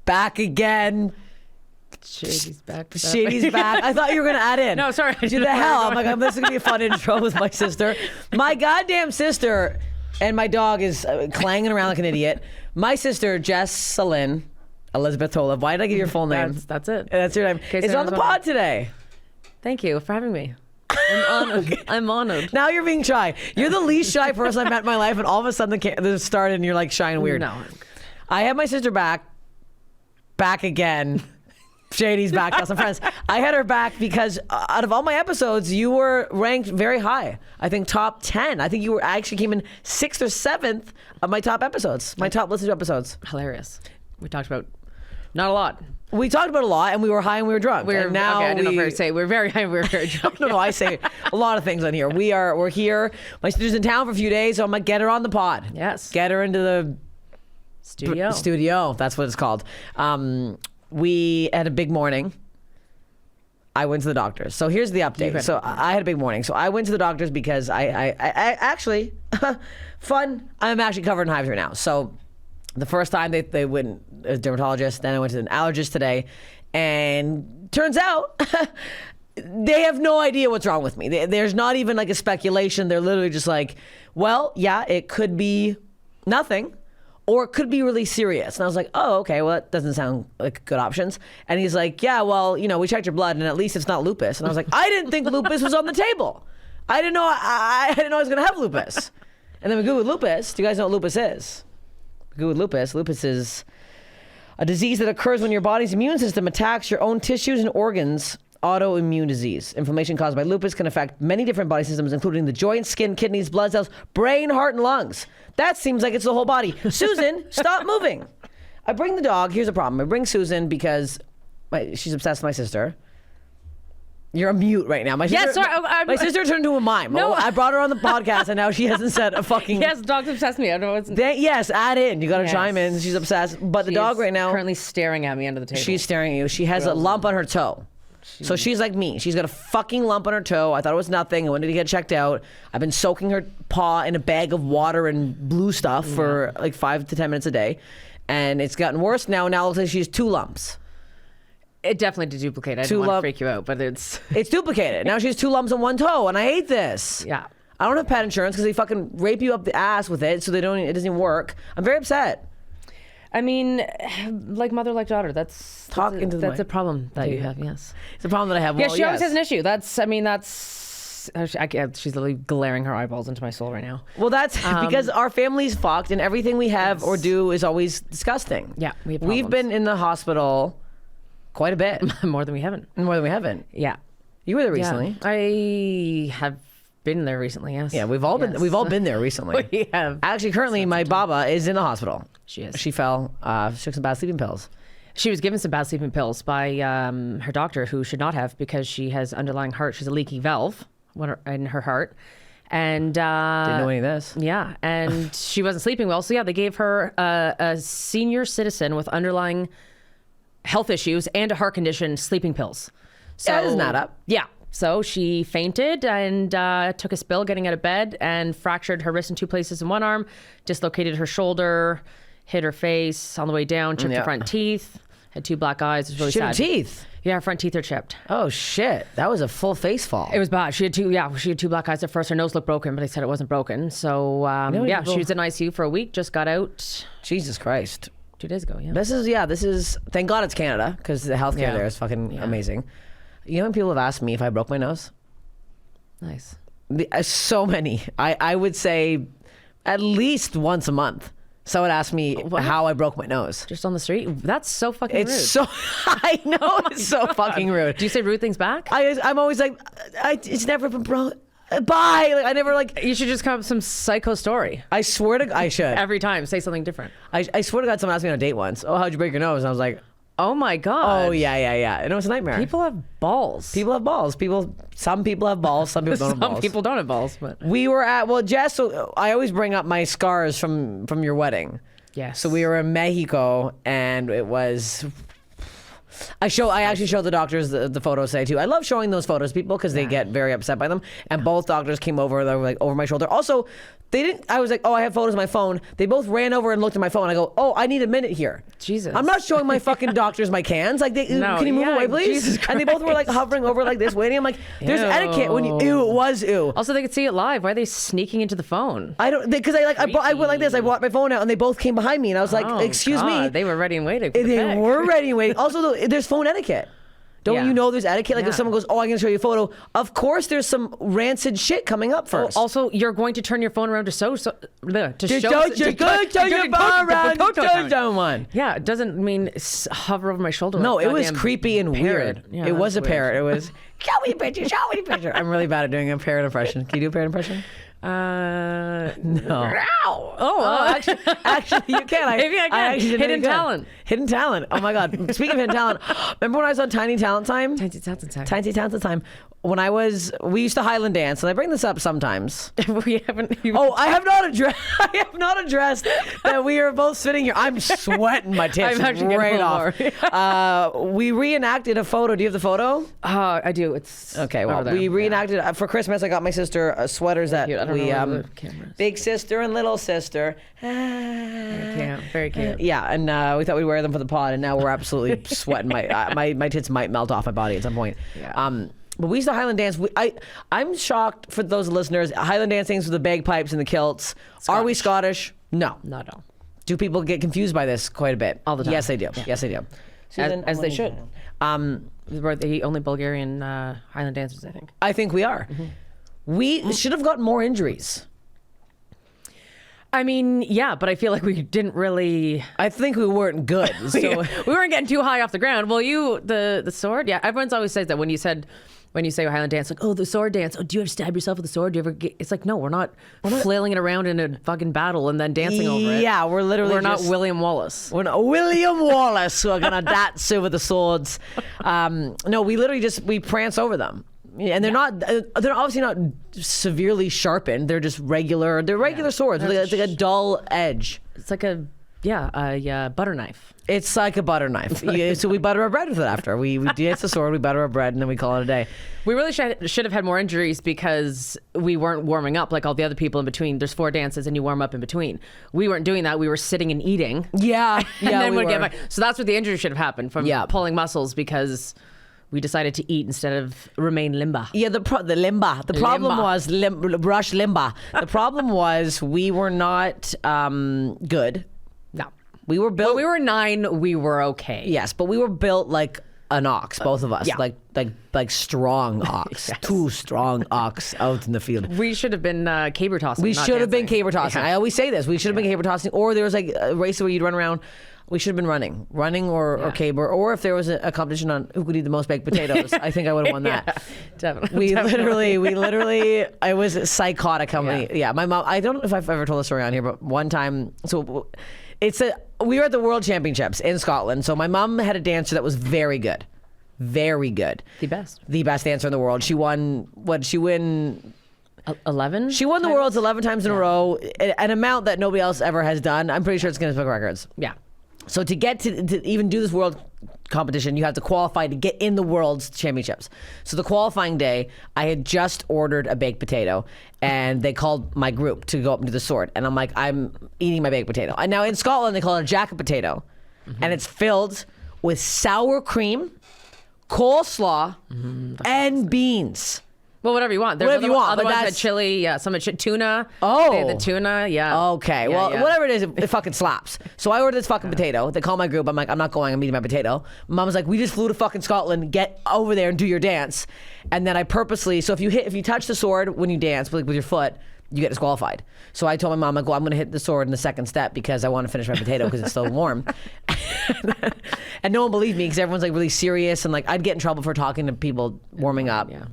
Back again. Shady's back. Shady's back. I thought you were going to add in. No, sorry. Do the hell. I'm like, this is going to be a fun intro with my sister. My goddamn sister, and my dog is clanging around like an idiot. My sister, Jess Elizabeth Tolev. Why did I give your full name? That's it. That's your name. It's on the pod today. Thank you for having me. I'm honored. I'm honored. Now you're being shy. You're the least shy person I've met in my life, and all of a sudden the started and you're like shy and weird. No. I have my sister back again. Shady's back. Tell some friends. I had her back because out of all my episodes, you were ranked very high. I think top 10. I think you actually came in 6th or 7th of my top episodes, my top listened to episodes. Hilarious. We talked about not a lot. We talked about a lot, and we were high and we were drunk. We're now okay, I didn't know if I say we're very high and we're very drunk. No, I say a lot of things on here. We're here. My sister's in town for a few days, so I'm gonna get her on the pod. Yes. Get her into the studio. That's what it's called. We had a big morning. I went to the doctors. So here's the update. So I had a big morning. So I went to the doctors because I actually, fun. I'm actually covered in hives right now. So the first time they went as a dermatologist, then I went to an allergist today, and turns out they have no idea what's wrong with me. There's not even like a speculation. They're literally just like, well, yeah, it could be nothing, or it could be really serious. And I was like, oh, okay, well, that doesn't sound like good options. And he's like, yeah, well, we checked your blood, and at least it's not lupus. And I was like, I didn't think lupus was on the table. I didn't know I was gonna have lupus. And then we Googled lupus. Do you guys know what lupus is? We Googled lupus. Lupus is a disease that occurs when your body's immune system attacks your own tissues and organs. Autoimmune disease. Inflammation caused by lupus can affect many different body systems, including the joints, skin, kidneys, blood cells, brain, heart, and lungs. That seems like it's the whole body. Susan, stop moving. I bring the dog. Here's the problem. I bring Susan because she's obsessed with my sister. You're a mute right now. My sister, my sister turned into a mime. No. I brought her on the podcast, and now she hasn't said a fucking... Yes, dog's obsessed with me. I don't know what's... Yes, add in. You got to chime in. She's obsessed. But the dog right now... currently staring at me under the table. She's staring at you. She has a lump on her toe. So she's like me. She's got a fucking lump on her toe. I thought it was nothing. I wanted to get checked out. I've been soaking her paw in a bag of water and blue stuff for like 5 to 10 minutes a day. And it's gotten worse now. Now it looks like she has 2 lumps. It definitely duplicated. I didn't want to freak you out, but it's... It's duplicated. Now she has 2 lumps on one toe, and I hate this. Yeah. I don't have pet insurance because they fucking rape you up the ass with it, so it doesn't even work. I'm very upset. I mean, like mother, like daughter. That's a problem that you have. Yes, it's a problem that I have. Yeah, she always has an issue. She's literally glaring her eyeballs into my soul right now. Well, that's because our family's fucked, and everything we have or do is always disgusting. Yeah, we've been in the hospital quite a bit. More than we haven't. Yeah, you were there recently. Yeah. I have been there recently. Yes. Yeah, we've all been there recently. We have. Actually, currently, my baba is in the took some bad sleeping pills. She was given some bad sleeping pills by her doctor, who should not have, because she has underlying heart. She's a leaky valve in her heart. And didn't know any of this. Yeah, and she wasn't sleeping well. So yeah, they gave her a senior citizen with underlying health issues and a heart condition sleeping pills. So that doesn't add up. Yeah. So she fainted and took a spill getting out of bed and fractured her wrist in 2 places in one arm, dislocated her shoulder, hit her face on the way down, chipped her front teeth, had 2 black eyes. It was really sad. Teeth? Yeah, her front teeth are chipped. Oh shit, that was a full face fall. It was bad. She had 2 black eyes at first. Her nose looked broken, but they said it wasn't broken. So she was in ICU for a week, just got out. Jesus Christ. 2 days ago, yeah. This is thank God it's Canada, because the healthcare there is fucking amazing. You know when people have asked me if I broke my nose? Nice. So many. I would say at least once a month. Someone asked me how I broke my nose. Just on the street? That's so fucking rude. I know it's so fucking rude. Do you say rude things back? I'm always like, it's never been broke. Bye. Like, I never like. You should just come up with some psycho story. I swear to God, I should. Every time, say something different. I swear to God, someone asked me on a date once, oh, how'd you break your nose? And I was like, Oh my God. Oh yeah. And it was a nightmare. People have balls. People have balls. Some people have balls. Some people don't have balls. Some people don't have balls, but we were at Jess. So I always bring up my scars from your wedding. yes. So we were in Mexico, and it was. I actually showed the doctors the photos today too. I love showing those photos to people because they get very upset by them. And both doctors came over. They were like over my shoulder. Also, they didn't. I was like, oh, I have photos on my phone. They both ran over and looked at my phone. I go, oh, I need a minute here. Jesus. I'm not showing my fucking doctors my cans. Like, can you move away, please? Jesus Christ. And they both were like hovering over like this, waiting. I'm like, there's etiquette when you. Ew, it was ew. Also, they could see it live. Why are they sneaking into the phone? I don't because I went like this. I brought my phone out and they both came behind me and I was like, excuse me. They were ready and waiting. They were ready and waiting. Also, there's phone etiquette. Don't you know there's etiquette? Like if someone goes, oh, I'm going to show you a photo. Of course, there's some rancid shit coming up first. Also, you're going to turn your phone around to show someone. Yeah, it doesn't mean hover over my shoulder. No, it was creepy and weird. Yeah, it was a parrot. It was, show me a picture. I'm really bad at doing a parrot impression. Can you do a parrot impression? No. Actually, you can. Maybe I can. Hidden talent. Hidden talent. Oh my God. Speaking of hidden talent, remember when I was on Tiny Talent Time? Tiny Talent Time. We used to Highland dance, and I bring this up sometimes. We haven't. I have not addressed that we are both sitting here. I'm sweating my tits right off. We reenacted a photo. Do you have the photo? I do. It's okay. Well, we reenacted for Christmas. I got my sister sweaters that we big sister and little sister. Very cute. Yeah, and we thought we'd wear them for the pod, and now we're absolutely sweating. My tits might melt off my body at some point. Yeah. But we used to Highland dance. I'm shocked for those listeners. Highland dancing with the bagpipes and the kilts. Scottish. Are we Scottish? No. Not at all. Do people get confused by this quite a bit? All the time. Yes, they do. Yeah. Yes, they do. Susan, as they should. We're the only Bulgarian Highland dancers, I think. I think we are. Mm-hmm. We should have gotten more injuries. I mean, yeah, but I feel like we didn't really. I think we weren't good. So we weren't getting too high off the ground. Well, the sword, yeah. Everyone's always says that when you say Highland dance, like, oh, the sword dance. Oh, do you ever stab yourself with the sword? Do you ever get? It's like, no, we're not flailing it around in a fucking battle and then dancing over it. Yeah, we're not William Wallace. We're not William Wallace. We're gonna dance over the swords. No, we literally we prance over them. And they're not. They're obviously not severely sharpened. They're just regular. They're regular swords. It's like a dull edge. It's like a butter knife. It's like a butter knife. So we butter our bread with it after. We dance the sword, we butter our bread, and then we call it a day. We really should have had more injuries because we weren't warming up like all the other people in between. There's 4 dances and you warm up in between. We weren't doing that. We were sitting and eating. Yeah. And then we'd get back. So that's what the injury should have happened from pulling muscles because we decided to eat instead of remain limba. Yeah, the limba. The problem was brush limba. The problem was we were not good. No. We were built. When we were 9, we were okay. Yes, but we were built like an ox, both of us. Yeah. Like strong ox. Yes. 2 strong ox out in the field. We should have been caber tossing. We should have been caber tossing. Yeah. I always say this. We should have been caber tossing. Or there was like a race where you'd run around. We should have been running or caber, or if there was a competition on who could eat the most baked potatoes, I think I would have won that. Definitely. We literally, I was psychotic how many. Yeah, my mom. I don't know if I've ever told this story on here, but one time, we were at the World Championships in Scotland. So my mom had a dancer that was very good, very good. The best dancer in the world. She won. What she win? 11. She won the Worlds 11 times in a row, an amount that nobody else ever has done. I'm pretty sure it's Guinness Book of Records. Yeah. So to get to even do this world competition, you have to qualify to get in the World's Championships. So the qualifying day, I had just ordered a baked potato, and they called my group to go up and do the sword. And I'm like, I'm eating my baked potato. And now in Scotland, they call it a jacket potato, and it's filled with sour cream, coleslaw, and beans. Well, whatever you want. Whatever you want. Other ones had chili, some had tuna. Oh. They had the tuna, yeah. Okay. Whatever it is, it fucking slaps. So I ordered this fucking potato. They call my group. I'm like, I'm not going. I'm eating my potato. Mom was like, we just flew to fucking Scotland. Get over there and do your dance. And then I purposely, so if you touch the sword when you dance with your foot, you get disqualified. So I told my mom, I'm going to hit the sword in the second step because I want to finish my potato because it's still warm. And no one believed me because everyone's like really serious, and like I'd get in trouble for talking to people warming up. Yeah.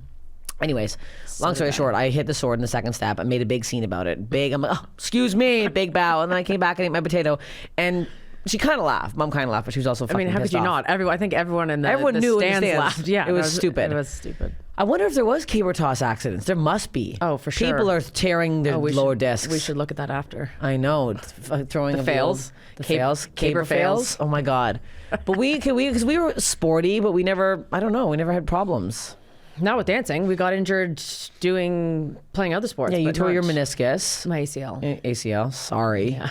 Anyways, long story short, I hit the sword in the second step. I made a big scene about it. I'm like, oh, excuse me, big bow. And then I came back and ate my potato. And She kind of laughed. Mom kind of laughed, but she was also fucking how could pissed you off. not? I think everyone in the knew in the stands stands. laughed. Yeah, it was stupid. It was stupid. I wonder if there was caber toss accidents. There must be. Oh, for sure. People are tearing their lower discs. We should look at that after. I know. Throwing The fails. The fails. Caber fails. fails. Oh my God. But because we were sporty, but we never had problems. Not with dancing. We got injured playing other sports. Yeah, you but tore not your meniscus. My ACL. ACL. Sorry. Yeah.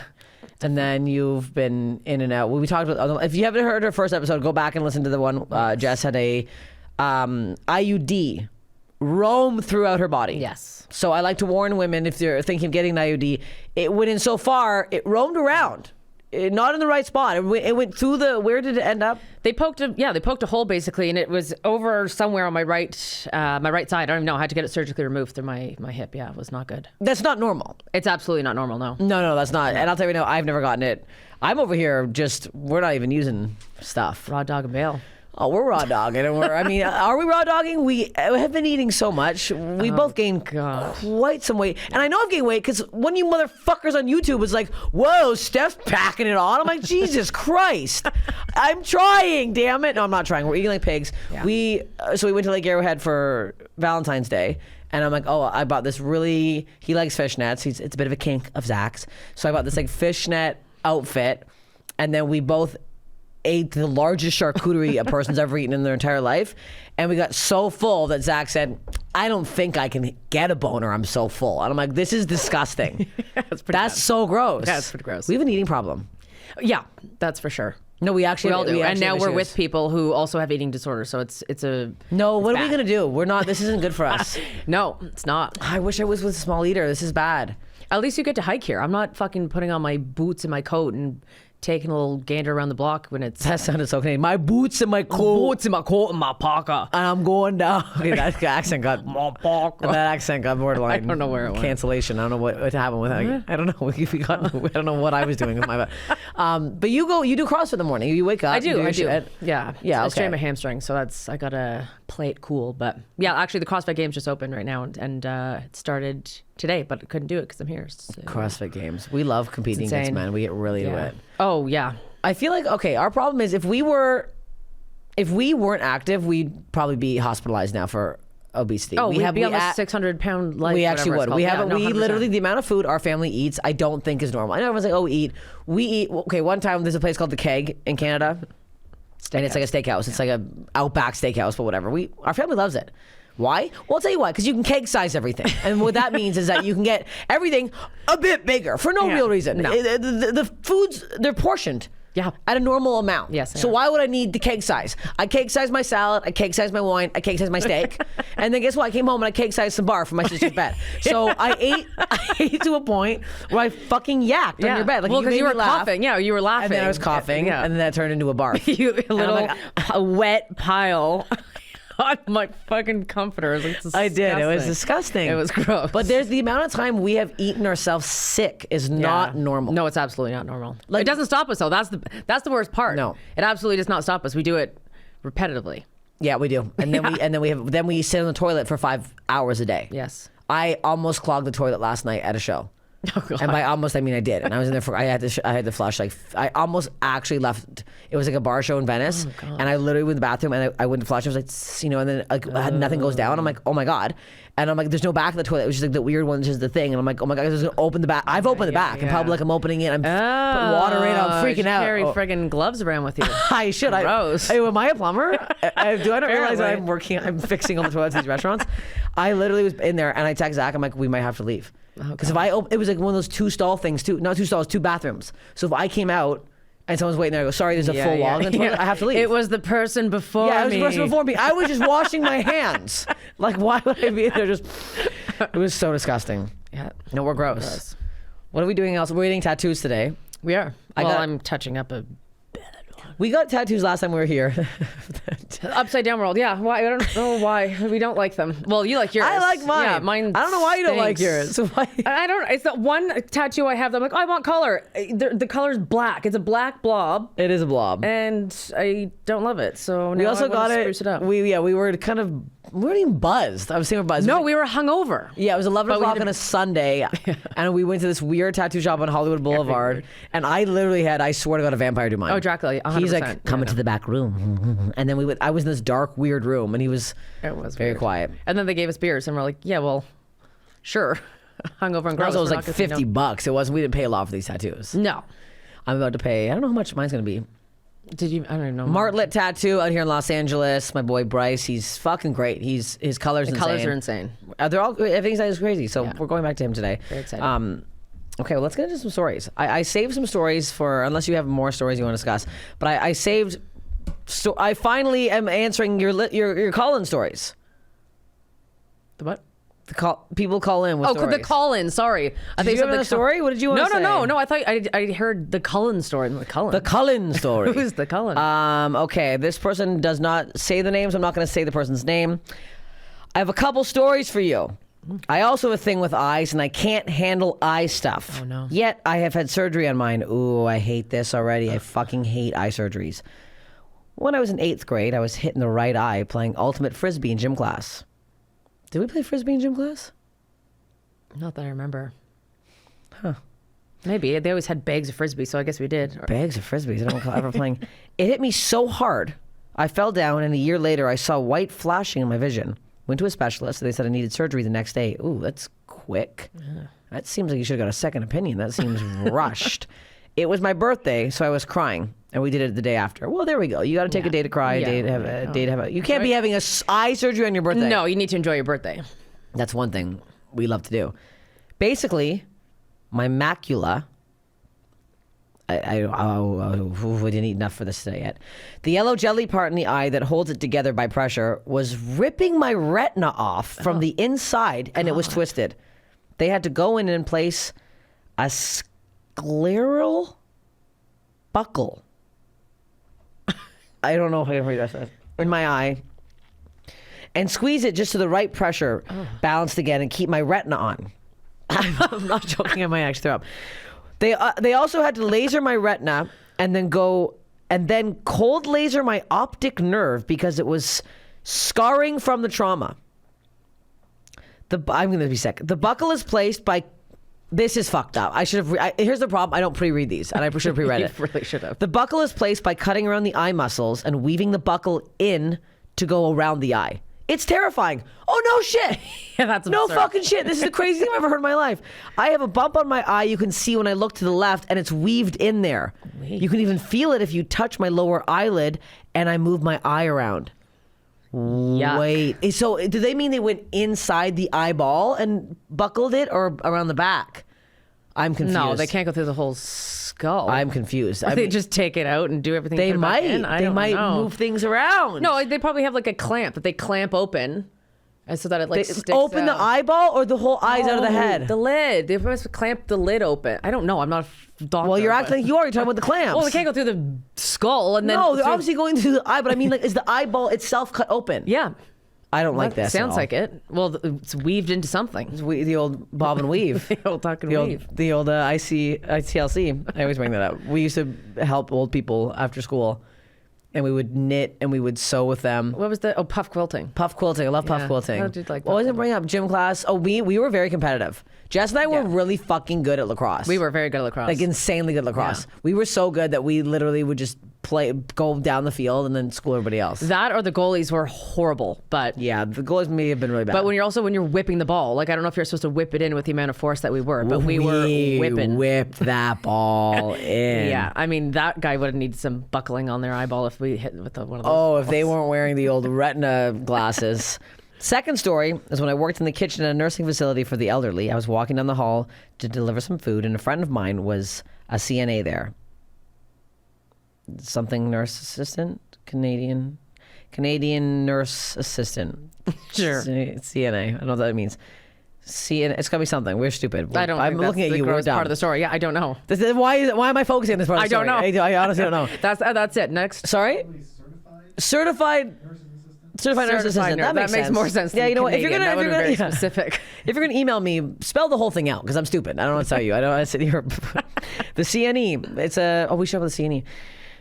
And then you've been in and out. We talked about. If you haven't heard our first episode, go back and listen to the one. Jess had a IUD roam throughout her body. Yes. So I like to warn women if they're thinking of getting an IUD, it went in so far, it roamed around. Not in the right spot. It went through where did it end up? They poked a hole basically, and it was over somewhere on my right side. I don't even know. I had to get it surgically removed through my hip. Yeah, it was not good. That's not normal. It's absolutely not normal, no. No, that's not. And I'll tell you now, I've never gotten it. I'm over here we're not even using stuff. Raw dog and bail. Oh, we're raw dogging. Are we raw dogging? We have been eating so much. We both gained quite some weight. And I know I've gained weight because one of you motherfuckers on YouTube was like, whoa, Steph's packing it on. I'm like, Jesus Christ. I'm trying, damn it. No, I'm not trying. We're eating like pigs. Yeah. So we went to Lake Arrowhead for Valentine's Day. And I'm like, I bought this he likes fishnets. It's a bit of a kink of Zach's. So I bought this like fishnet outfit. And then we both ate the largest charcuterie a person's ever eaten in their entire life. And we got so full that Zach said, I don't think I can get a boner. I'm so full. And I'm like, this is disgusting. That's so gross. Yeah, it's pretty gross. We have an eating problem. Yeah, that's for sure. No, we actually all do. And now we're issues. with people who also have eating disorders. So it's No, what bad. are we going to do? We're not, this isn't good for us. No, it's not. I wish I was with a small eater. This is bad. At least you get to hike here. I'm not fucking putting on my boots and my coat and taking a little gander around the block when it's... That sounded so Canadian. My boots and my coat. Boots and my coat and my parka. And I'm going down. Okay, that accent got... That accent got borderline. I don't know where it went. Cancellation. I don't know what happened with that. I don't know. I don't know what I was doing with my... But you do CrossFit in the morning. You wake up. I do. Shit. Yeah. Yeah, I okay. strained my hamstring, so I gotta play it cool. But yeah, actually the CrossFit Games just opened right now, and it started today, but I couldn't do it because I'm here. So. CrossFit Games. We love competing against men. We get really into it. Oh yeah. I feel like, okay, our problem is if we weren't active, we'd probably be hospitalized now for obesity. Oh, we'd be on the 600-pound life. We actually would. We literally, the amount of food our family eats, I don't think is normal. I know everyone's like, we eat. Okay, one time there's a place called The Keg in Canada. And it's like a steakhouse. It's like a Outback steakhouse, but whatever. Our family loves it. Why? Well, I'll tell you why. Because you can keg size everything. And what that means is that you can get everything a bit bigger for no real reason. No. The foods, they're portioned. Yeah. At a normal amount. Yes. So why would I need the cake size? I cake size my salad. I cake size my wine. I cake size my steak. And then guess what? I came home and I cake sized some bar for my sister's bed. So I ate to a point where I fucking yacked on your bed. Like, well, because you were laugh. coughing. Yeah, you were laughing. And then I was coughing. Yeah. And then that turned into a barf. A wet pile on my fucking comforter. I did. It was disgusting. It was gross. But there's the amount of time we have eaten ourselves sick is not normal. No, it's absolutely not normal. Like, it doesn't stop us though. That's the worst part. No, it absolutely does not stop us. We do it repetitively. Yeah, we do. And then we sit on the toilet for 5 hours a day. Yes. I almost clogged the toilet last night at a show. Oh, God. And by almost, I mean I did. And I was in there I had to flush. Like, I almost actually left. It was like a bar show in Venice. Oh, and I literally went to the bathroom and I went to flush. I was like, and then like, nothing goes down. I'm like, oh my God. And I'm like, there's no back of the toilet. It was just like the weird one, just the thing. And I'm like, oh my God, I was going to open the back. I've opened the back in public. I'm opening it. I'm putting water in. I'm freaking out. Carry friggin' gloves around with you. I should. Gross. Am I a plumber? Do I not realize that I'm fixing all the toilets in these restaurants? I literally was in there and I text Zach. I'm like, we might have to leave. Because if it was like one of those 2 stall things too. Not 2 stalls, 2 bathrooms. So if I came out and someone's waiting there, I go, sorry, there's a full log in the toilet. I have to leave. It was the person before me. Yeah, it was the person before me. I was just washing my hands. Like, why would I be there just... It was so disgusting. Yeah. No, we're gross. What are we doing else? We're getting tattoos today. We are. I'm touching up a... We got tattoos last time we were here. Upside down world, yeah. Why? I don't know why we don't like them. Well, you like yours. I like mine. Yeah, mine. I don't know why you don't like yours. So why? I don't. It's the one tattoo I have that I'm like, I want color. The color's black. It's a black blob. It is a blob, and I don't love it. So now we also got it. Spruce it up. We were kind of we weren't even buzzed. I was saying we're buzzed. No, we were hungover. Yeah, it was 11 o'clock on a Sunday, and we went to this weird tattoo shop on Hollywood Boulevard, and I literally had, I swear to God, a vampire do mine. Oh, Dracula, 100%. He's like, come into the back room. And then I was in this dark, weird room, and he was very weird. quiet. And then they gave us beers, and we're like, yeah, well, sure. Hungover and gross. Also, it was like $50. It wasn't, we didn't pay a lot for these tattoos. No. I'm about to pay, I don't know how much mine's going to be. Did you? I don't even know. Martlet Tattoo out here in Los Angeles. My boy Bryce, he's fucking great. His colors. The colors are insane. They're all everything's is crazy. So we're going back to him today. Very excited. Okay, well let's get into some stories. I saved some stories for unless you have more stories you want to discuss. But I saved. I finally am answering your call-in stories. The what? People call in with stories. The call-in. Sorry. Did you have a story? What did you want to say? No. I thought I heard the Cullen story. The Cullen story. Who's the Cullen? Okay, this person does not say the names. I'm not going to say the person's name. I have a couple stories for you. I also have a thing with eyes, and I can't handle eye stuff. Oh, no. Yet, I have had surgery on mine. Ooh, I hate this already. I fucking hate eye surgeries. When I was in 8th grade, I was hit in the right eye playing ultimate frisbee in gym class. Did we play frisbee in gym class? Not that I remember. Huh. Maybe. They always had bags of frisbee, so I guess we did. Bags of frisbees. I don't recall ever playing. It hit me so hard. I fell down, and a year later, I saw white flashing in my vision. Went to a specialist. They said I needed surgery the next day. Ooh, that's quick. Yeah. That seems like you should have got a second opinion. That seems rushed. It was my birthday, so I was crying, and we did it the day after. Well, there we go. You got to take a day to cry, a day to have a day to have. You can't be having a eye surgery on your birthday. No, you need to enjoy your birthday. That's one thing we love to do. Basically, my macula. I didn't eat enough for this today yet. The yellow jelly part in the eye that holds it together by pressure was ripping my retina off from the inside, and it was twisted. They had to go in and place a scleral buckle. I don't know if I can read that in my eye, and squeeze it just to the right pressure, balanced again, and keep my retina on. I'm not joking. I might actually throw up. They also had to laser my retina and then cold laser my optic nerve because it was scarring from the trauma. I'm going to be sick. The buckle is placed by. This is fucked up. Here's the problem. I don't pre-read these, and I should have pre-read it. You really should have. The buckle is placed by cutting around the eye muscles and weaving the buckle in to go around the eye. It's terrifying. Oh, no shit. Yeah, that's no absurd. fucking shit. This is the craziest thing I've ever heard in my life. I have a bump on my eye you can see when I look to the left, and it's weaved in there. Wait. You can even feel it if you touch my lower eyelid and I move my eye around. Yuck. Wait. So do they mean they went inside the eyeball and buckled it, or around the back? I'm confused. No, they can't go through the whole skull. I'm confused. They just take it out and do everything. They put it back in? They might move things around. No, they probably have like a clamp that they clamp open, and so that it sticks open out. the eyeball, or the whole eye's out of the head. The lid. They must clamp the lid open. I don't know. I'm not a doctor. Well, you're acting like you are. You're talking about the clamps. Well, they can't go through the skull and then. No, they're obviously going through the eye. But I mean, like, is the eyeball itself cut open? Yeah. I don't like that. Sounds like it. Well, it's weaved into something. It's the old bob and weave. The old tuck and weave. The old ITLC. I always bring that up. We used to help old people after school, and we would knit and we would sew with them. What was the puff quilting? Puff quilting. I love puff quilting. How did you like that? What was it bring up? Gym class. Oh, we were very competitive. Jess and I were really fucking good at lacrosse. We were very good at lacrosse. Like insanely good at lacrosse. Yeah. We were so good that we literally would just go down the field and then school everybody else. That or the goalies were horrible, but yeah, the goalies may have been really bad. But when you're whipping the ball, like I don't know if you're supposed to whip it in with the amount of force that we were, but we were whipping. Whipped that ball in. Yeah, I mean that guy would have needed some buckling on their eyeball if we hit with one of those. Oh, if they weren't wearing the old retina glasses. Second story is when I worked in the kitchen at a nursing facility for the elderly. I was walking down the hall to deliver some food, and a friend of mine was a CNA there. Something nurse assistant? Canadian nurse assistant. Sure. CNA. I don't know what that means. CNA. It's got to be something. We're stupid. I don't I'm looking at you. We're dumb. Part of the story. Yeah, I don't know. Why am I focusing on this part of the story? I don't know. I honestly don't know. That's it. Next. Sorry? Certified nurse assistant. That makes more sense. Yeah, you know what? If you're gonna specific. If you're gonna email me, spell the whole thing out because I'm stupid. I don't know what to tell you. I don't want to sit here. The CNE. We should have the CNE.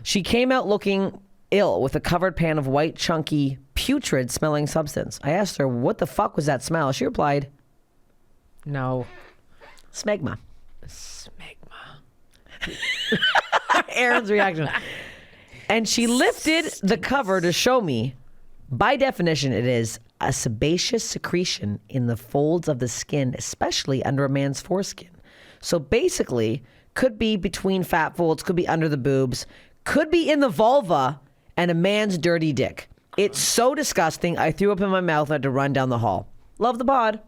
She came out looking ill with a covered pan of white, chunky, putrid smelling substance. I asked her, what the fuck was that smell? She replied, No. smegma. Smegma. Aaron's reaction. And she lifted the cover to show me. By definition, it is a sebaceous secretion in the folds of the skin, especially under a man's foreskin. So basically, could be between fat folds, could be under the boobs, could be in the vulva and a man's dirty dick. It's so disgusting. I threw up in my mouth and had to run down the hall. Love the pod.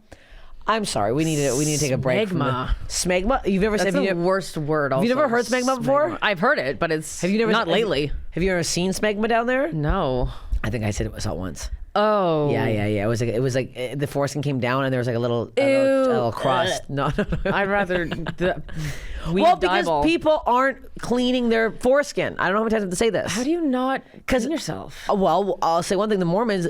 I'm sorry. We need to take a break. Smegma. You've never That's said the worst word. Have you never heard smegma before? I've heard it, but it's not lately. Have you ever seen smegma down there? No. I think I said it saw once. Oh. Yeah. It was like the foreskin came down and there was like a little crust. No. I'd rather well, because people aren't cleaning their foreskin. I don't know how many times I have to say this. How do you not clean yourself? Well, I'll say one thing. The Mormons,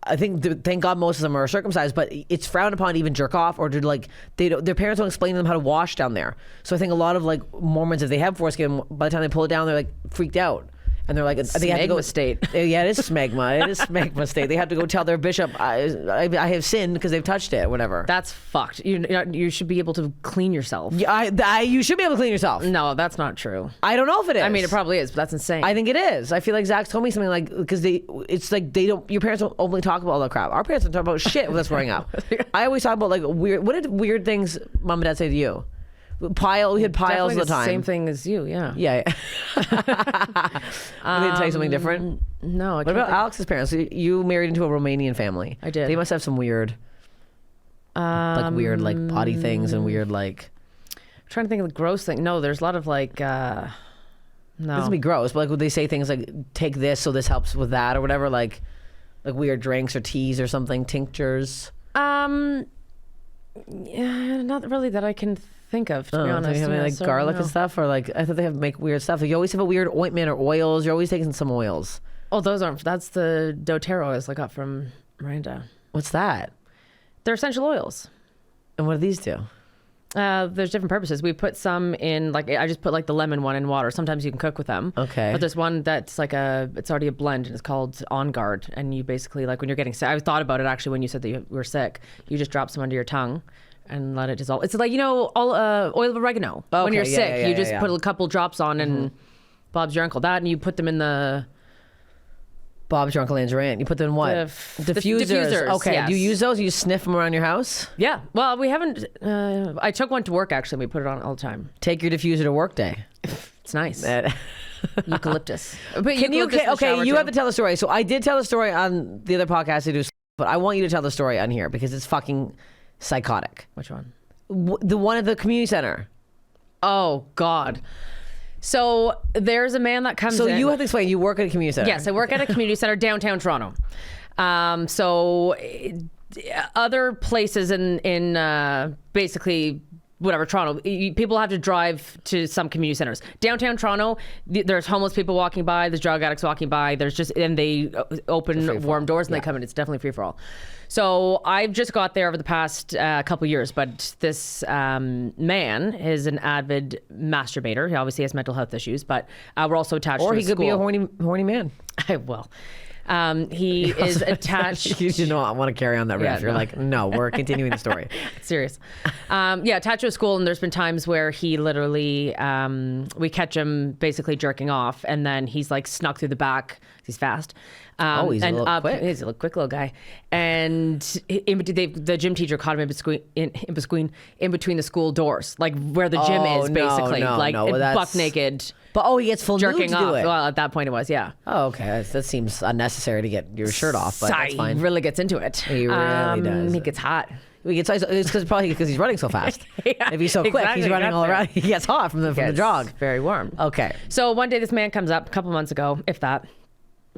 I think, thank God most of them are circumcised, but it's frowned upon to even jerk off or to like, their parents don't explain to them how to wash down there. So I think a lot of like Mormons, if they have foreskin, by the time they pull it down, they're like freaked out. And they're like, they have to go. State. Yeah, it is smegma. It is smegma state. They have to go tell their bishop, I have sinned because they've touched it, whatever. That's fucked. You should be able to clean yourself. Yeah, you should be able to clean yourself. No, that's not true. I don't know if it is. I mean, it probably is, but that's insane. I think it is. I feel like Zach's told me something like, because it's like your parents don't openly talk about all that crap. Our parents don't talk about shit with us growing up. I always talk about like what did weird things mom and dad say to you? We had piles all the time. Same thing as you, yeah. Yeah. They tell you something different? No. What about Alex's parents? You married into a Romanian family. I did. They must have some weird, like body things and weird like. I'm trying to think of the gross thing. No, there's a lot of like. No. It doesn't be gross, but like would they say things like take this so this helps with that or whatever, like weird drinks or teas or something, tinctures. Yeah, not really that I can think of, to be honest. Do you have any, like garlic and stuff, or like I thought they make weird stuff. You always have a weird ointment or oils. You're always taking some oils. Oh, those aren't. That's the doTERRA oils I got from Miranda. What's that? They're essential oils. And what do these do? There's different purposes. We put some in, like I just put like the lemon one in water. Sometimes you can cook with them. Okay. But there's one that's like it's already a blend and it's called On Guard. And you basically, like when you're getting sick, I thought about it actually when you said that you were sick. You just drop some under your tongue and let it dissolve. It's like, oil of oregano. Okay, when you're sick, you just yeah. put a couple drops on and Bob's your uncle. That, and you put them in the... Bob's your Uncle Anne's rant. You put them in what? Diffusers. Okay. Yes. Do you use those? You sniff them around your house? Yeah. Well, we haven't... I took one to work, actually. We put it on all the time. Take your diffuser to work day. It's nice. Eucalyptus. But you have to tell the story. So I did tell the story on the other podcast I do, but I want you to tell the story on here because it's fucking psychotic. Which one? The one at the community center. Oh, God. So there's a man that comes in. So you have to explain. You work at a community center. Yes, I work at a community center downtown Toronto. So other places in basically whatever Toronto, people have to drive to some community centers. Downtown Toronto, there's homeless people walking by, there's drug addicts walking by. And they open warm doors and they come in. It's definitely free for all. So I've just got there over the past couple years, but this man is an avid masturbator. He obviously has mental health issues, but we're also attached to a school. Or he could be a horny man. He is attached. I want to carry on that riff. Yeah, You're like, no, we're continuing the story. Serious. Attached to a school, and there's been times where he literally, we catch him basically jerking off, and then he's like snuck through the back. He's fast. He's a little quick. He's a little quick little guy. And the gym teacher caught him in between the school doors, like where the gym is, basically, buck naked. But he gets full jerking nude to off. do it. Well, at that point it was, yeah. Oh, okay. That seems unnecessary to get your shirt off, but that's fine. He really gets into it. He really does. He gets hot. It's probably because he's running so fast. Yeah, if he's so quick, he's running all around. He gets hot from the jog. Very warm. Okay. So one day this man comes up a couple months ago, if that,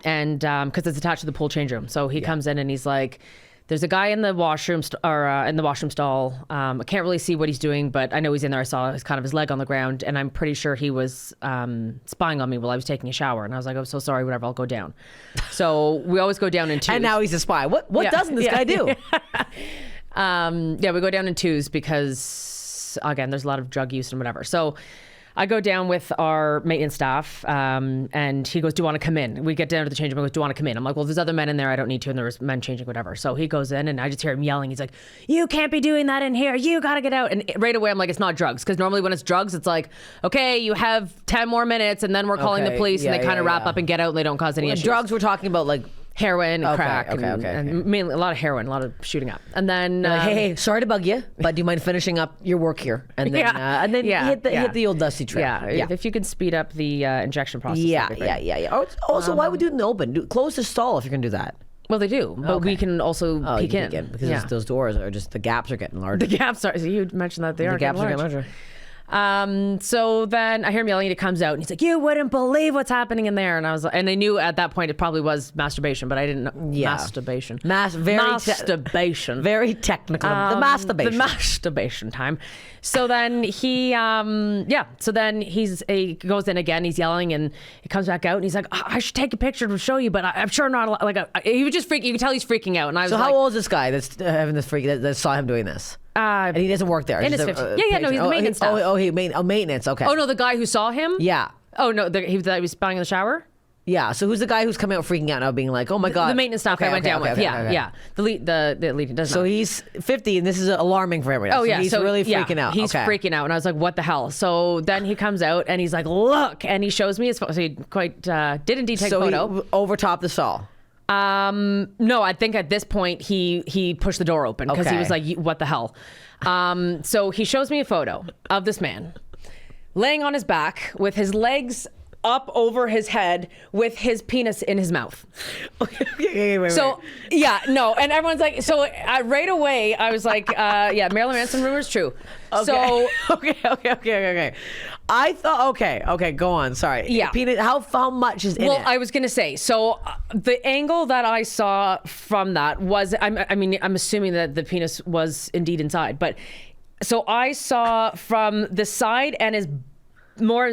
and because it's attached to the pool change room. So he comes in and he's like, there's a guy in the washroom in the washroom stall. I can't really see what he's doing, but I know he's in there. I saw his leg on the ground, and I'm pretty sure he was spying on me while I was taking a shower. And I was like, I'm so sorry, whatever, I'll go down. So we always go down in twos. And now he's a spy. What doesn't this guy do? We go down in twos because, again, there's a lot of drug use and whatever. So I go down with our maintenance staff, and he goes, do you want to come in? We get down to the changing room. He goes, do you want to come in? I'm like, well, there's other men in there. I don't need to. And there's men changing, whatever. So he goes in, and I just hear him yelling. He's like, you can't be doing that in here. You got to get out. And right away, I'm like, it's not drugs. Because normally when it's drugs, it's like, okay, you have 10 more minutes, and then we're calling the police, and they kind of wrap up and get out, and they don't cause any issues. Drugs, we're talking about like heroin and crack and mainly a lot of heroin, a lot of shooting up. And then hey, sorry to bug you, but do you mind finishing up your work here? And then hit the old dusty trail. If you could speed up the injection process. Also, why would you do it in the open? Close the stall if you're gonna do that. Well, they do, but we can also peek in because those doors are just, the gaps are getting larger. The gaps are. You mentioned that the gaps are getting larger. So then I hear him yelling, and he comes out and he's like, you wouldn't believe what's happening in there. And I was like, and I knew at that point it probably was masturbation, but I didn't know. Masturbation. Masturbation. Very technical. The masturbation time. So then he goes in again, he's yelling, and he comes back out and he's like, I should take a picture to show you, but I'm sure not. He was just freaking, you can tell he's freaking out. And I was how old is this guy that's having this freak that saw him doing this? And he doesn't work there. In his 50s. He's the maintenance staff. Maintenance, okay. Oh, no, the guy who saw him? Yeah. Oh, no, he was spying in the shower? Yeah, so who's the guy who's coming out freaking out now, being like, oh my God. The maintenance staff I went down with. Yeah. The lead doesn't So he's 50, and this is alarming for everybody. Oh, yeah. He's really freaking out. He's freaking out, and I was like, what the hell? So then he comes out, and he's like, look, and he shows me his phone. So he did indeed take a photo. He overtopped the stall. No, I think at this point he pushed the door open because he was like, what the hell? So he shows me a photo of this man laying on his back with his legs up over his head with his penis in his mouth. Wait. And everyone's like, so right away I was like, Marilyn Manson rumor is true. Okay. So okay. I thought, okay, go on. Sorry. Yeah. Penis, how much is in it? Well, I was gonna say, so the angle that I saw from that was, I'm assuming that the penis was indeed inside, but so I saw from the side and his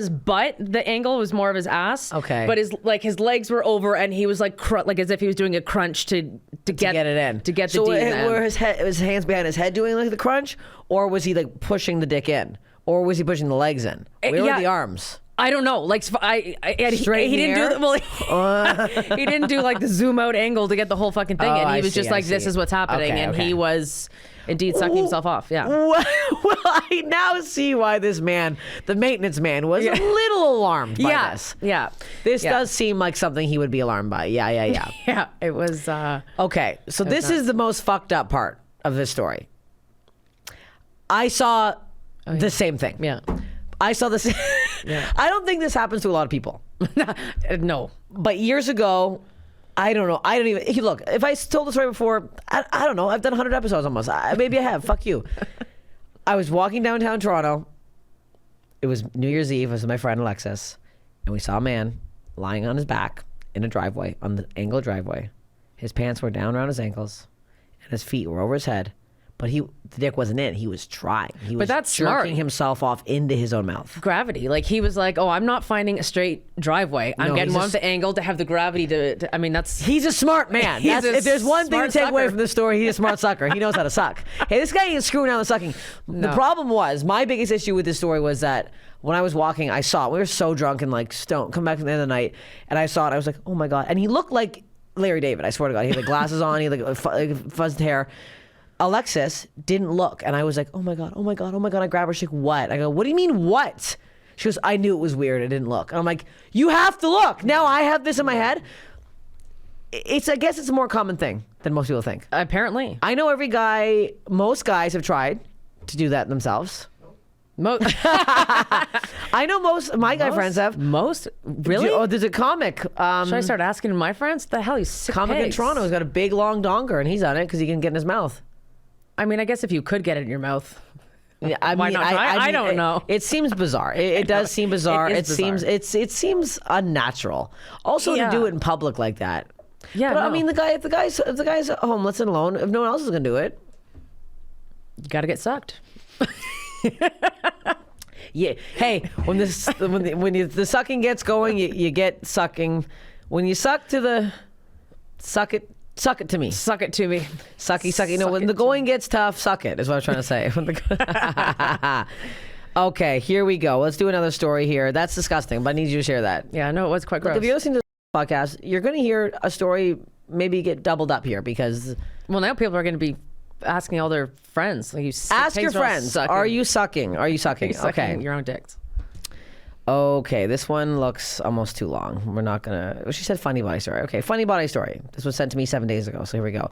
butt. The angle was more of his ass. Okay. But his legs were over, and he was like as if he was doing a crunch to get it in, to get the D in. So were his hands behind his head doing like the crunch, or was he like pushing the dick in, or was he pushing the legs in? Where were the arms? I don't know. Like he didn't do he didn't do like the zoom out angle to get the whole fucking thing in. He was just like, this is what's happening, and he was indeed sucking himself off. Yeah. Well, I now see why this man, the maintenance man, was a little alarmed by this. Yeah. This does seem like something he would be alarmed by. Yeah. Yeah. It was. Okay. So this is the most fucked up part of this story. I saw the same thing. Yeah. I saw this. I don't think this happens to a lot of people. No. But years ago, I don't know. I don't even look. If I told the story before, I don't know. I've done 100 episodes almost. Maybe I have. Fuck you. I was walking downtown Toronto. It was New Year's Eve. I was with my friend Alexis, and we saw a man lying on his back in a driveway, on the angled driveway. His pants were down around his ankles, and his feet were over his head. But the dick wasn't in. He was trying. He was jerking himself off into his own mouth. Gravity. Like he was like, oh, I'm not finding a straight driveway. I'm getting one with the angle to have the gravity to I mean, that's... He's a smart man. If there's one thing to take away from this story, he's a smart sucker. He knows how to suck. Hey, this guy ain't screwing around with sucking. No. The problem was, my biggest issue with this story was that when I was walking, I saw it. We were so drunk and like stoned. Come back at the end of the night, and I saw it. I was like, oh my God. And he looked like Larry David. I swear to God. He had like glasses on. He had like fuzzed hair. Alexis didn't look, and I was like, oh my God. I grab her, she's like, what? I go, what do you mean what? She goes, I knew it was weird, I didn't look. And I'm like, you have to look. Now I have this in my head. I guess it's a more common thing than most people think. Apparently. I know most guys have tried to do that themselves. I know most of my guy friends have. Most? Really? Oh, there's a comic. Should I start asking my friends? The hell, he's sick comic pigs. in Toronto. He's got a big long donger, and he's on it because he can get in his mouth. I mean, I guess if you could get it in your mouth, why not? I don't know. It seems bizarre. It does seem bizarre. It seems unnatural. Also, to do it in public like that. Yeah, but I mean, if the guy's homeless and alone, if no one else is gonna do it, you got to get sucked. Yeah. Hey, when the sucking gets going, you get sucking. When you suck to suck it to me. Suck it to me. Sucky. No, when the going gets tough, suck it, is what I was trying to say. Okay, here we go. Let's do another story here. That's disgusting, but I need you to share that. Yeah, no, it was quite gross. If you're listening to this podcast, you're going to hear a story maybe get doubled up here because... Well, now people are going to be asking all their friends. Like, ask your friends, are you sucking? Are you sucking? Okay. Your own dicks. Okay, this one looks almost too long. We're not going to... She said funny body story. Okay, funny body story. This was sent to me 7 days ago, so here we go.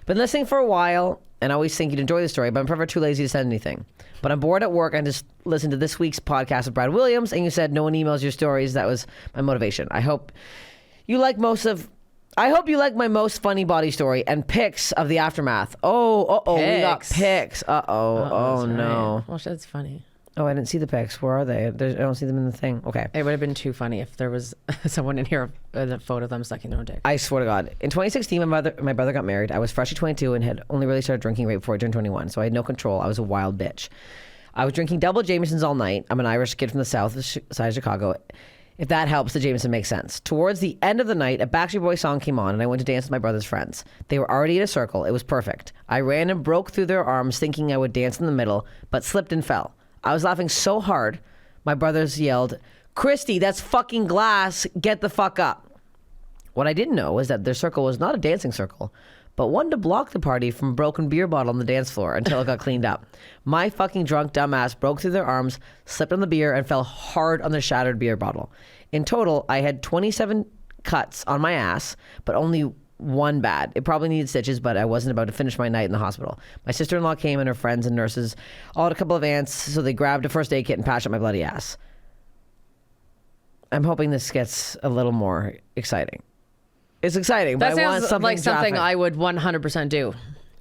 Been listening for a while and I always think you'd enjoy the story, but I'm probably too lazy to send anything. But I'm bored at work and just listened to this week's podcast with Brad Williams, and you said no one emails your stories. That was my motivation. I hope you like my most funny body story and pics of the aftermath. We got pics. Oh no. Well, that's funny. Oh, I didn't see the pics. Where are they? I don't see them in the thing. Okay. It would have been too funny if there was someone in here with a photo of them sucking their own dick. I swear to God. In 2016, my brother got married. I was freshly 22 and had only really started drinking right before I turned 21, so I had no control. I was a wild bitch. I was drinking double Jamesons all night. I'm an Irish kid from the south side of Chicago. If that helps, the Jameson makes sense. Towards the end of the night, a Backstreet Boys song came on, and I went to dance with my brother's friends. They were already in a circle. It was perfect. I ran and broke through their arms, thinking I would dance in the middle, but slipped and fell. I was laughing so hard, my brothers yelled, "Christy, that's fucking glass. Get the fuck up." What I didn't know was that their circle was not a dancing circle, but one to block the party from a broken beer bottle on the dance floor until it got cleaned up. My fucking drunk dumbass broke through their arms, slipped on the beer, and fell hard on the shattered beer bottle. In total, I had 27 cuts on my ass, but only one bad. It probably needed stitches, but I wasn't about to finish my night in the hospital. My sister-in-law came and her friends and nurses, all had a couple of aunts, so they grabbed a first aid kit and patched up my bloody ass. I'm hoping this gets a little more exciting. It's exciting, but that I want sounds something like something graphic. I would 100% do.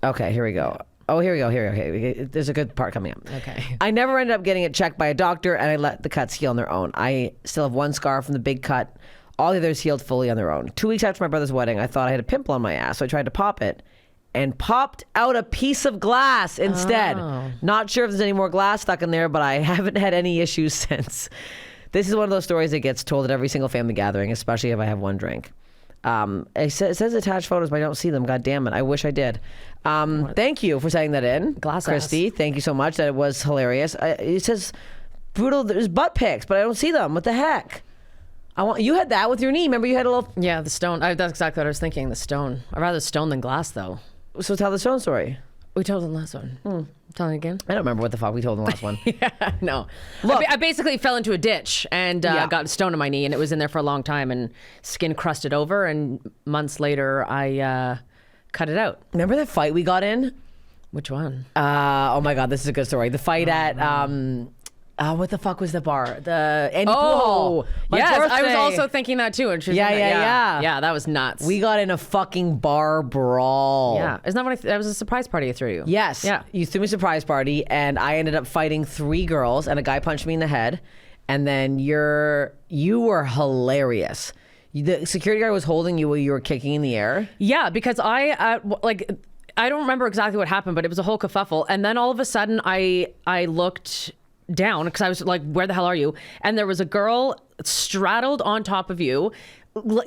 Okay, here we go. Oh, here we go. Okay, there's a good part coming up. Okay. I never ended up getting it checked by a doctor, and I let the cuts heal on their own. I still have one scar from the big cut. All the others healed fully on their own. 2 weeks after my brother's wedding, I thought I had a pimple on my ass, so I tried to pop it and popped out a piece of glass instead. Oh. Not sure if there's any more glass stuck in there, but I haven't had any issues since. This is one of those stories that gets told at every single family gathering, especially if I have one drink. It says attached photos, but I don't see them. God damn it. I wish I did. Thank you for saying that in. Glass Christy, thank you so much. That was hilarious. It says brutal, there's butt pics, but I don't see them. What the heck? You had that with your knee. Remember you had a little... Yeah, the stone. That's exactly what I was thinking, the stone. I'd rather stone than glass, though. So tell the stone story. We told the last one. Telling again? I don't remember what the fuck we told in the last one. Yeah, no. Look. I basically fell into a ditch and got a stone in my knee, and it was in there for a long time, and skin crusted over, and months later, I cut it out. Remember that fight we got in? Which one? Oh my God, this is a good story. The fight at... what the fuck was the bar? The Andy Pool. My yes, birthday. I was also thinking that too. Yeah. Yeah, that was nuts. We got in a fucking bar brawl. Yeah, isn't that what that was a surprise party I threw you? Yes. Yeah. You threw me a surprise party, and I ended up fighting 3 girls, and a guy punched me in the head, and then you were hilarious. The security guard was holding you while you were kicking in the air. Yeah, because I don't remember exactly what happened, but it was a whole kerfuffle, and then all of a sudden I looked down because I was like, where the hell are you? And there was a girl straddled on top of you,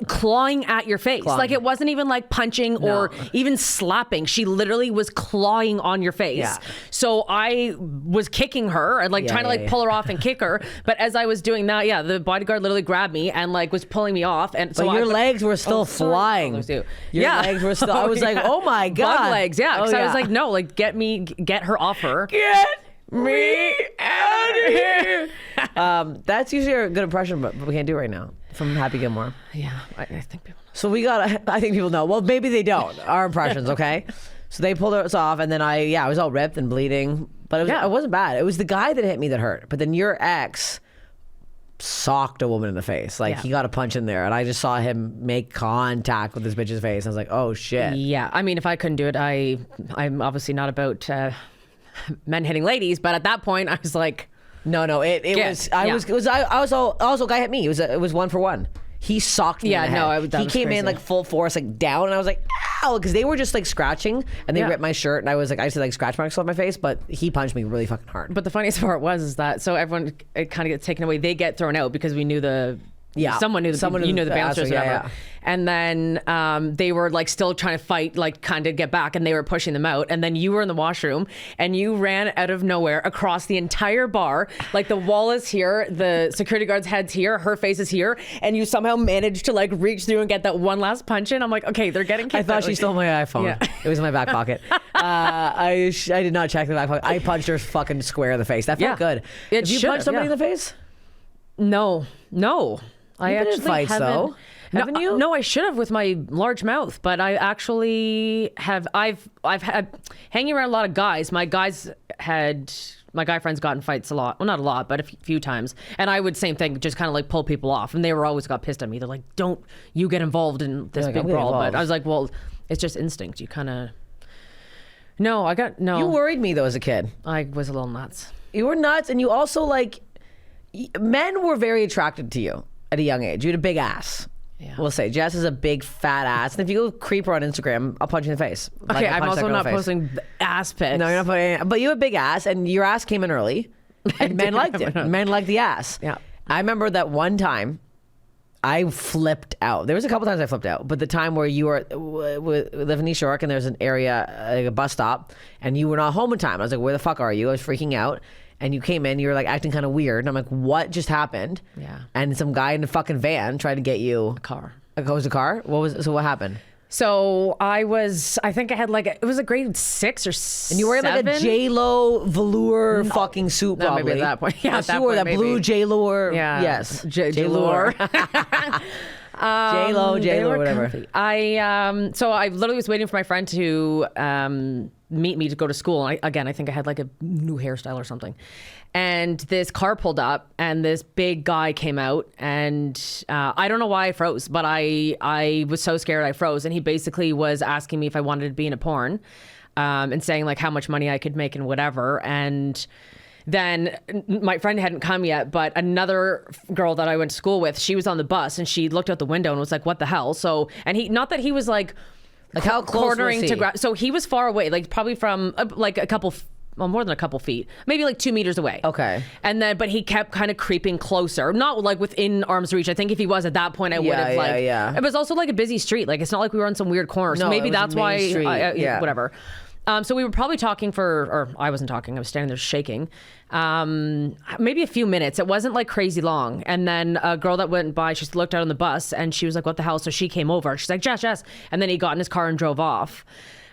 clawing at your face. Like, it wasn't even like punching or even slapping. She literally was clawing on your face. Yeah. So I was kicking her and trying to pull her off and kick her. But as I was doing that, the bodyguard literally grabbed me and was pulling me off. And so your legs were still flying. Your legs were still, I was like, oh my God. Bug legs, yeah. Because I was like, no, get her off her. Get me out of here. That's usually a good impression, but we can't do it right now from Happy Gilmore. Yeah, I think people know. So I think people know. Well, maybe they don't. Our impressions, okay? So they pulled us off, and then I was all ripped and bleeding, but it wasn't bad. It was the guy that hit me that hurt. But then your ex socked a woman in the face. He got a punch in there, and I just saw him make contact with this bitch's face. I was like, oh shit. Yeah, I mean, if I couldn't do it, I'm obviously not about men hitting ladies, but at that point I was like, no, I was also guy hit me. It was 1 for 1. He socked me in the head. He came in full force down, and I was like, ow, because they were just scratching, and they ripped my shirt, and I was I just had scratch marks on my face, but he punched me really fucking hard. But the funniest part was that so everyone, it kind of gets taken away. They get thrown out because we knew the someone knew the bouncers or whatever. Yeah. And then they were like still trying to fight, like kind of get back, and they were pushing them out. And then you were in the washroom and you ran out of nowhere across the entire bar. Like the wall is here, the security guard's head's here, her face is here, and you somehow managed to like reach through and get that one last punch in. I'm like, okay, they're getting kicked I thought out. she stole my iPhone. Yeah. It was in my back pocket. I did not check the back pocket. I punched her fucking square in the face. That felt good. It Have you should've, punched somebody in the face? No. I You've been in actually fights, haven't. though. Haven't you? No, I should have with my large mouth, but I actually have. I've had hanging around a lot of guys. My guy friends got in fights a lot. Well, not a lot, but a few times. And I would same thing, just kind of like pull people off, and they were always got pissed at me. They're like, "Don't you get involved in this big brawl?" But I was like, "Well, it's just instinct. You kind of." No, I got no. You worried me though as a kid. I was a little nuts. You were nuts, and you also like men were very attracted to you at a young age. You had a big ass. Yeah. We'll say Jess is a big fat ass, and if you go creep her on Instagram, I'll punch you in the face. Okay, I'm also not posting ass pics. No, you're not putting. But you have a big ass, and your ass came in early, and men liked it. Men liked the ass. Yeah. I remember that one time, I flipped out. There was a couple times I flipped out, but the time where you were living in East York, and there's an area, like a bus stop, and you were not home in time. I was like, "Where the fuck are you?" I was freaking out. And you came in, you were like acting kind of weird. And I'm like, what just happened? Yeah. And some guy in a fucking van tried to get you A car. It was a car? So what happened? So I think I had like, it was a grade 6 or 7. And you were wearing like a J-Lo velour fucking suit probably. Maybe at that point. Yeah, yes, you wore that blue J-Lo. Yeah. Yes. J-Lo. J-Lo, whatever. Comfy. So I literally was waiting for my friend to meet me to go to school. And I think I had like a new hairstyle or something. And this car pulled up, and this big guy came out, and I don't know why I froze, but I was so scared I froze. And he basically was asking me if I wanted to be in a porn, and saying like how much money I could make and whatever. And then my friend hadn't come yet, but another girl that I went to school with, she was on the bus, and she looked out the window and was like, "What the hell?" So, and he, not that he was like how close cornering was he? to grab. So he was far away, like probably from like a couple. Well, more than a couple feet, maybe like 2 meters away. Okay. And then, but he kept kind of creeping closer, not like within arm's reach. I think if he was at that point, I would have like. Yeah. It was also like a busy street. Like it's not like we were on some weird corner. So No, maybe it was a that's main why. street. Yeah. Whatever. So we were probably talking or I wasn't talking. I was standing there shaking. Maybe a few minutes. It wasn't like crazy long. And then a girl that went by, she looked out on the bus, and she was like, "What the hell?" So she came over. She's like, "Jess." And then he got in his car and drove off.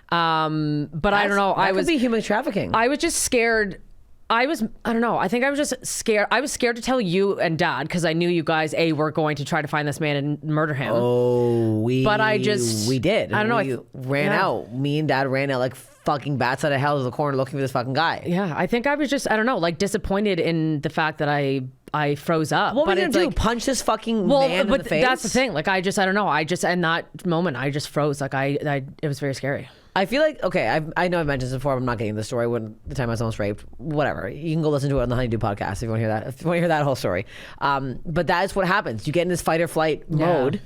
But I don't know. That could be human trafficking. I was just scared. I don't know. I think I was just scared. I was scared to tell you and Dad because I knew you guys, were going to try to find this man and murder him. Oh, we did. I don't know. We ran out. Me and Dad ran out like fucking bats out of hell to the corner looking for this fucking guy. Yeah, I think I was just, I don't know, like disappointed in the fact that I froze up. What were you gonna do? Punch this fucking man in the face? That's the thing. Like I don't know. In that moment, I just froze. Like it was very scary. I feel like, okay, I know I've mentioned this before, but I'm not getting the story when the time I was almost raped. Whatever. You can go listen to it on the Honeydew podcast if you want to hear that. If you want to hear that whole story. But that is what happens. You get in this fight or flight mode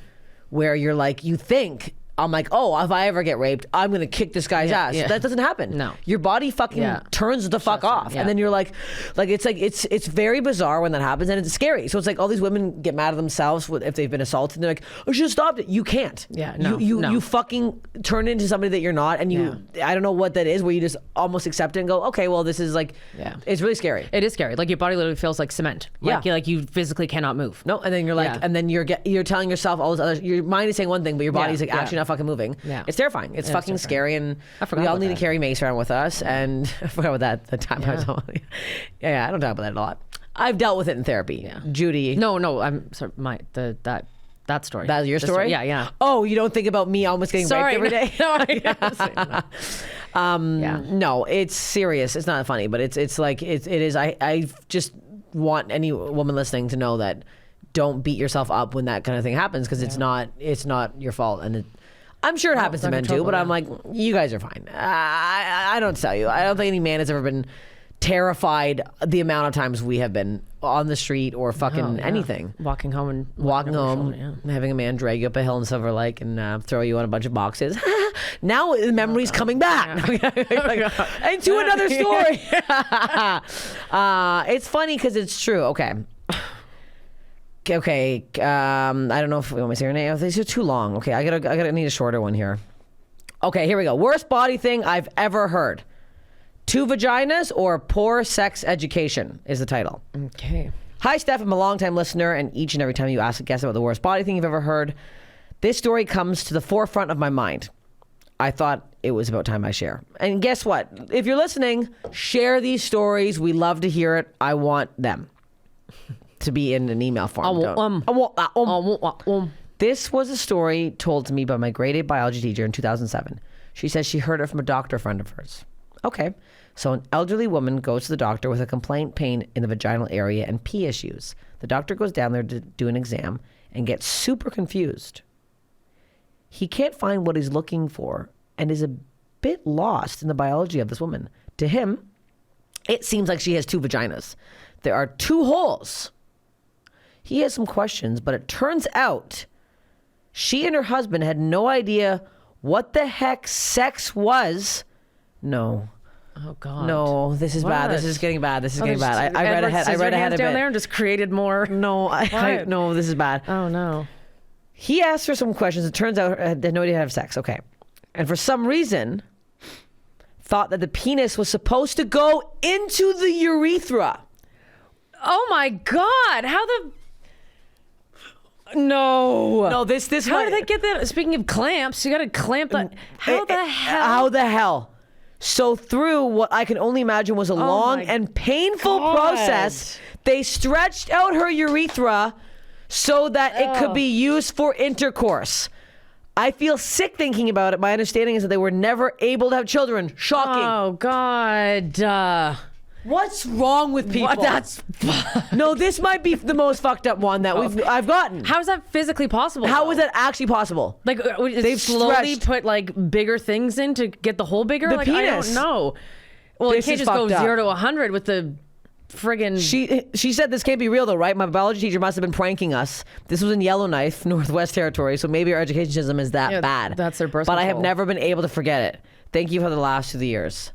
where you're like, you think, I'm like, oh, if I ever get raped, I'm going to kick this guy's ass. Yeah. That doesn't happen. No. Your body fucking turns the fuck off. Yeah. And then you're like it's very bizarre when that happens, and it's scary. So it's like all these women get mad at themselves if they've been assaulted, and they're like, I should have stopped it. You can't. Yeah, no. You fucking turn into somebody that you're not, and I don't know what that is, where you just almost accept it and go, okay, well, this is like, it's really scary. It is scary. Like your body literally feels like cement. Like you physically cannot move. No, and then you're like, and then you're telling yourself all this other, your mind is saying one thing, but your body's like actually not fucking moving. Yeah. It's terrifying. It's fucking scary, and we all need to carry mace around with us. And I forgot about that time I was on. Yeah, I don't talk about that a lot. I've dealt with it in therapy. Yeah. Judy. No, I'm sorry. That story. That's your story? Yeah. Oh, you don't think about me almost getting raped every day? No, it's serious. It's not funny, but it's like it is. I just want any woman listening to know that don't beat yourself up when that kind of thing happens, because it's not your fault, and I'm sure it happens to men too. But I'm like, you guys are fine. I don't tell you. I don't think any man has ever been terrified the amount of times we have been on the street or fucking anything. Walking home, having a man drag you up a hill in Silver Lake and throw you on a bunch of boxes. Now the memory's coming back. And to another story. It's funny because it's true. Okay. Okay. I don't know if we want me to say her name. These are too long. Okay, I need a shorter one here. Okay, here we go. Worst body thing I've ever heard. 2 vaginas or poor sex education is the title. Okay. Hi, Steph. I'm a longtime listener, and each and every time you ask a guest about the worst body thing you've ever heard, this story comes to the forefront of my mind. I thought it was about time I share. And guess what? If you're listening, share these stories. We love to hear it. I want them to be in an email form. This was a story told to me by my grade 8 biology teacher in 2007. She says she heard it from a doctor friend of hers. Okay, so an elderly woman goes to the doctor with a complaint pain in the vaginal area and pee issues. The doctor goes down there to do an exam and gets super confused. He can't find what he's looking for and is a bit lost in the biology of this woman. To him, it seems like she has 2 vaginas. There are 2 holes. He has some questions, but it turns out she and her husband had no idea what the heck sex was. No. Oh God. No, this is bad. This is getting bad. This is getting bad. I read ahead. I read ahead of down it. there and just created more. No, no, this is bad. Oh no. He asked her some questions. It turns out they had no idea how to have sex. Okay. And for some reason, thought that the penis was supposed to go into the urethra. Oh my God. How the... No, this. How did they get that? Speaking of clamps, you got to clamp that. How the hell? How the hell? So through what I can only imagine was a long and painful process, they stretched out her urethra so that it could be used for intercourse. I feel sick thinking about it. My understanding is that they were never able to have children. Shocking. Oh God. What's wrong with people? No, this might be the most fucked up one that I've gotten. How is that physically possible? How is that actually possible? Like they've slowly put like bigger things in to get the hole bigger. The like, penis. I don't know. Well, This it can't is just go fucked up. 0 to 100 with the friggin'. She said this can't be real though, right? My biology teacher must have been pranking us. This was in Yellowknife, Northwest Territory, so maybe our education system is that bad. That's their birth But I have control. never been able to forget it. Thank you for the last 2 years.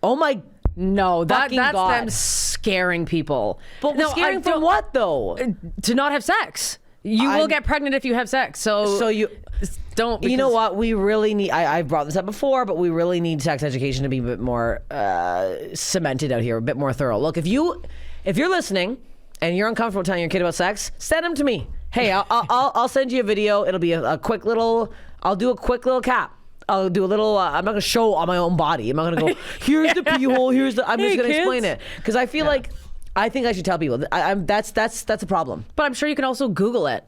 Oh my. No, that's God. them scaring people. But scaring from what though? To not have sex. You will get pregnant if you have sex. So you don't. You know what? We really need. I've brought this up before, but we really need sex education to be a bit more cemented out here, a bit more thorough. Look, if you're listening and you're uncomfortable telling your kid about sex, send them to me. Hey, I'll send you a video. It'll be a quick little. I'll do a quick little cap. I'll do a little. I'm not gonna show on my own body. I'm not gonna go. Here's the pee hole. Here's the. I'm just gonna explain it because I feel like I think I should tell people. That's a problem. But I'm sure you can also Google it.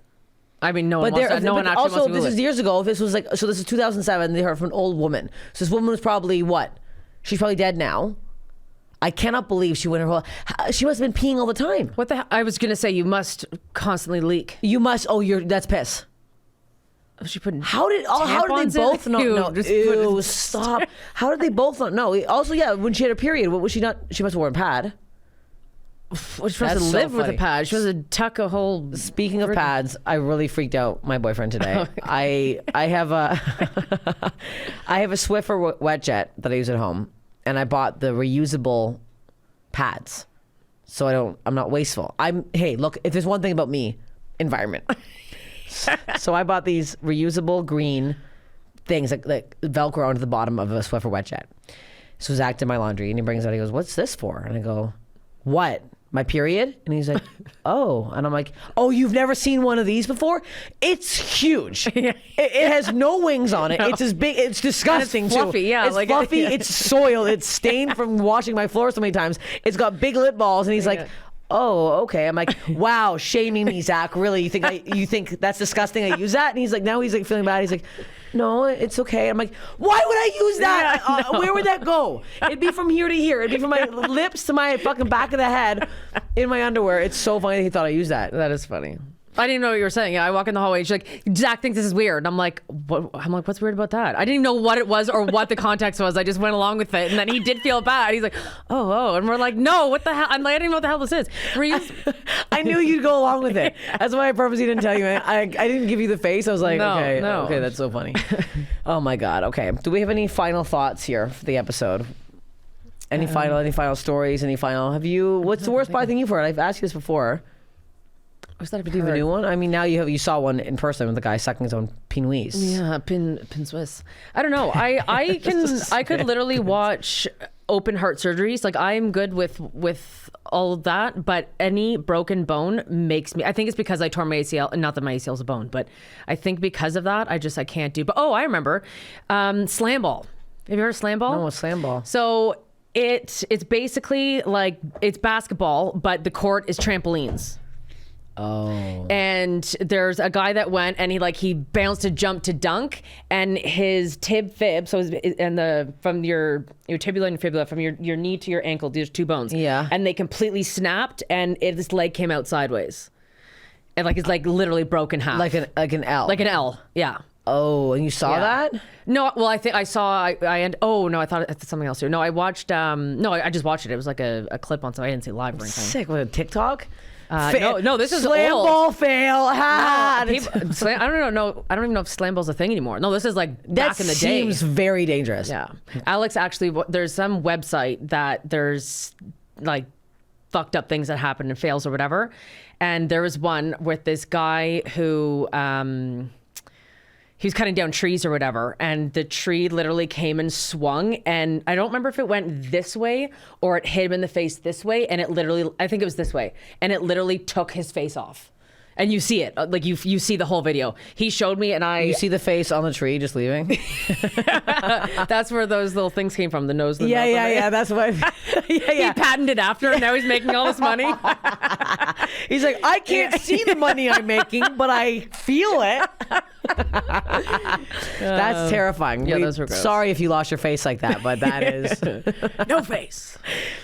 I mean, no one actually wants to Google this is years ago. This was this is 2007. They heard from an old woman. So this woman was probably what? She's probably dead now. I cannot believe she went her whole. She must have been peeing all the time. What the hell? I was gonna say you must constantly leak. You must. Oh, that's piss. She put how did they both not know? Ew, stop. How did they both not know? Also, yeah, when she had her period, what was she not? She must have worn a pad. She must have lived with a pad. She must have tuck a whole. Speaking of pads, I really freaked out my boyfriend today. I have a I have a Swiffer wet jet that I use at home, and I bought the reusable pads, so I'm not wasteful. Hey, look, if there's one thing about me, environment. So I bought these reusable green things that Velcro onto the bottom of a Swiffer wet jet. So Zach did my laundry and he brings it out. He goes, "What's this for?" And I go, "What? My period?" And he's like, "Oh." And I'm like, "Oh, you've never seen one of these before? It's huge. It has no wings on it. No. It's as big. It's disgusting. And it's fluffy, too. Yeah, it's fluffy. Yeah. It's soiled. It's stained from washing my floor so many times. It's got big lip balls." And he's like, "Oh, okay." I'm like, "Wow, shaming me, Zach. Really? You think that's disgusting? I use that?" And he's like, now he's like feeling bad. He's like, "No, it's okay." I'm like, "Why would I use that? Yeah, where would that go? It'd be from here to here. It'd be from my lips to my fucking back of the head in my underwear." It's so funny that he thought I used that. That is funny. I didn't know what you were saying. Yeah, I walk in the hallway. She's like, "Zach thinks this is weird." And I'm like, "What?" I'm like, "What's weird about that?" I didn't even know what it was or what the context was. I just went along with it. And then he did feel bad. He's like, oh. And we're like, "No, what the hell?" I'm like, "I didn't know what the hell this is." I knew you'd go along with it. That's why I purposely didn't tell you. I didn't give you the face. I was like, okay, that's so funny. Oh my God. Okay. Do we have any final thoughts here for the episode? Any final stories? What's the worst body thing you've heard? I've asked you this before. Was that a Do you have a new one? I mean, now you saw one in person with the guy sucking his own pinouis. Yeah, pin Swiss. I don't know. I could literally watch open heart surgeries. Like I'm good with all of that, but any broken bone makes me. I think it's because I tore my ACL, and not that my ACL is a bone, but I think because of that, I can't do. But I remember slam ball. Have you heard of slam ball? No, what's slam ball? So it's basically like it's basketball, but the court is trampolines. Oh. And there's a guy that went and he bounced a jump to dunk, and his fib, so from your tibula and fibula, from your knee to your ankle, there's 2 bones. Yeah. And they completely snapped, and his leg came out sideways. And it's literally broken half. Like an L. Like an L, yeah. Oh, and you saw that? No, well, I think I saw. I thought it's something else too. No, I watched. I just watched it. It was like a clip on something. I didn't see it live or anything. Sick. What, a TikTok? No, this is slam old. ball fail. I don't know. I don't even know if slam ball's a thing anymore. No, this is like back in the day. That seems very dangerous. Yeah, Alex, actually, there's some website that there's like fucked up things that happen and fails or whatever, and there was one with this guy who he was cutting down trees or whatever, and the tree literally came and swung, and I don't remember if it went this way or it hit him in the face this way, and I think it was this way, and it literally took his face off. And you see it, like you see the whole video. He showed me, and You see the face on the tree just leaving? That's where those little things came from, the nose, the mouth. Yeah, that's what. He patented after, and now he's making all this money. He's like, I can't see the money I'm making, but I feel it. That's terrifying. Yeah, those were gross. Sorry if you lost your face like that, but that is no face,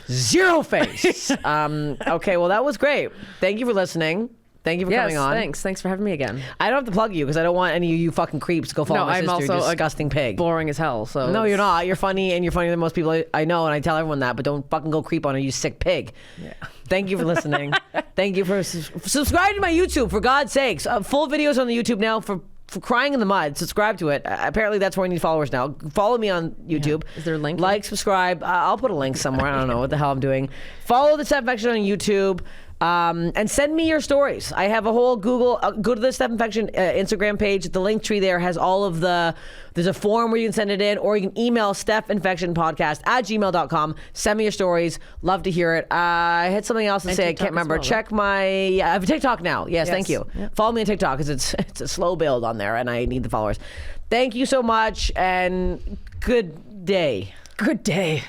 0 face. Okay, well, that was great. Thank you for listening. Thank you for coming on. Thanks for having me again. I don't have to plug you because I don't want any of you fucking creeps to go follow my sister, also disgusting pig. Boring as hell. So no, you're not. You're funny, and you're funnier than most people I know, and I tell everyone that. But don't fucking go creep on her, you sick pig. Yeah. Thank you for listening. Thank you for subscribing to my YouTube, for God's sakes. Full videos on the YouTube now for crying in the mud. Subscribe to it. Apparently that's where I need followers now. Follow me on YouTube. Yeah. Is there a link? Like, subscribe. I'll put a link somewhere. I don't know what the hell I'm doing. Follow the Steph Infection on YouTube. And send me your stories. I have a whole Google, go to the Steph Infection Instagram page. The link tree there has all of there's a form where you can send it in, or you can email stephinfectionpodcast@gmail.com. Send me your stories. Love to hear it. I had something else to say. TikTok I can't remember. well, Check I have a TikTok now. Yes, thank you. Yep. Follow me on TikTok because it's a slow build on there and I need the followers. Thank you so much and good day. Good day.